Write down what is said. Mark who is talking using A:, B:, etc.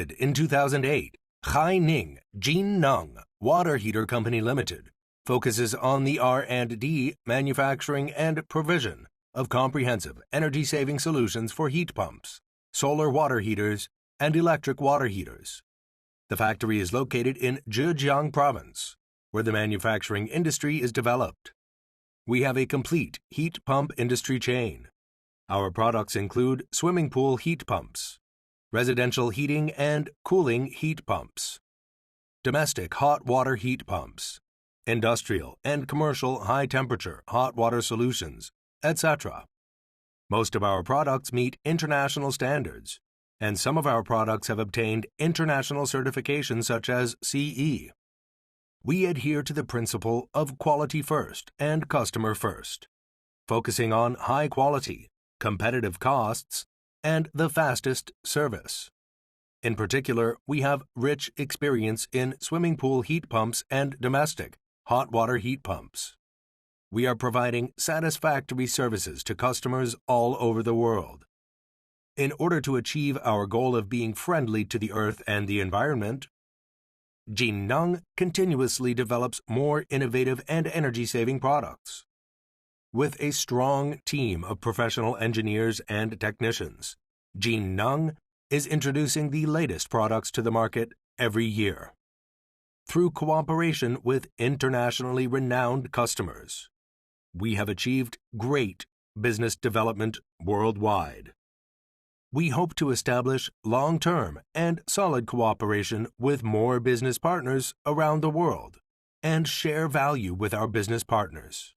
A: In 2008, Haining Jinneng Water Heater Company Limited focuses on the R&D, manufacturing, and provision of comprehensive energy-saving solutions for heat pumps, solar water heaters, and electric water heaters. The factory is located in Zhejiang Province, where the manufacturing industry is developed. We have a complete heat pump industry chain. Our products include swimming pool heat pumps, residential heating and cooling heat pumps, domestic hot water heat pumps, industrial and commercial high-temperature hot water solutions, etc. Most of our products meet international standards, and some of our products have obtained international certifications such as CE. We adhere to the principle of quality first and customer first, focusing on high quality, competitive costs, and the fastest service. In particular, we have rich experience in swimming pool heat pumps and domestic hot water heat pumps. We are providing satisfactory services to customers all over the world. In order to achieve our goal of being friendly to the earth and the environment, Jinneng continuously develops more innovative and energy-saving products. With a strong team of professional engineers and technicians, Jinneng is introducing the latest products to the market every year. Through cooperation with internationally renowned customers, we have achieved great business development worldwide. We hope to establish long-term and solid cooperation with more business partners around the world and share value with our business partners.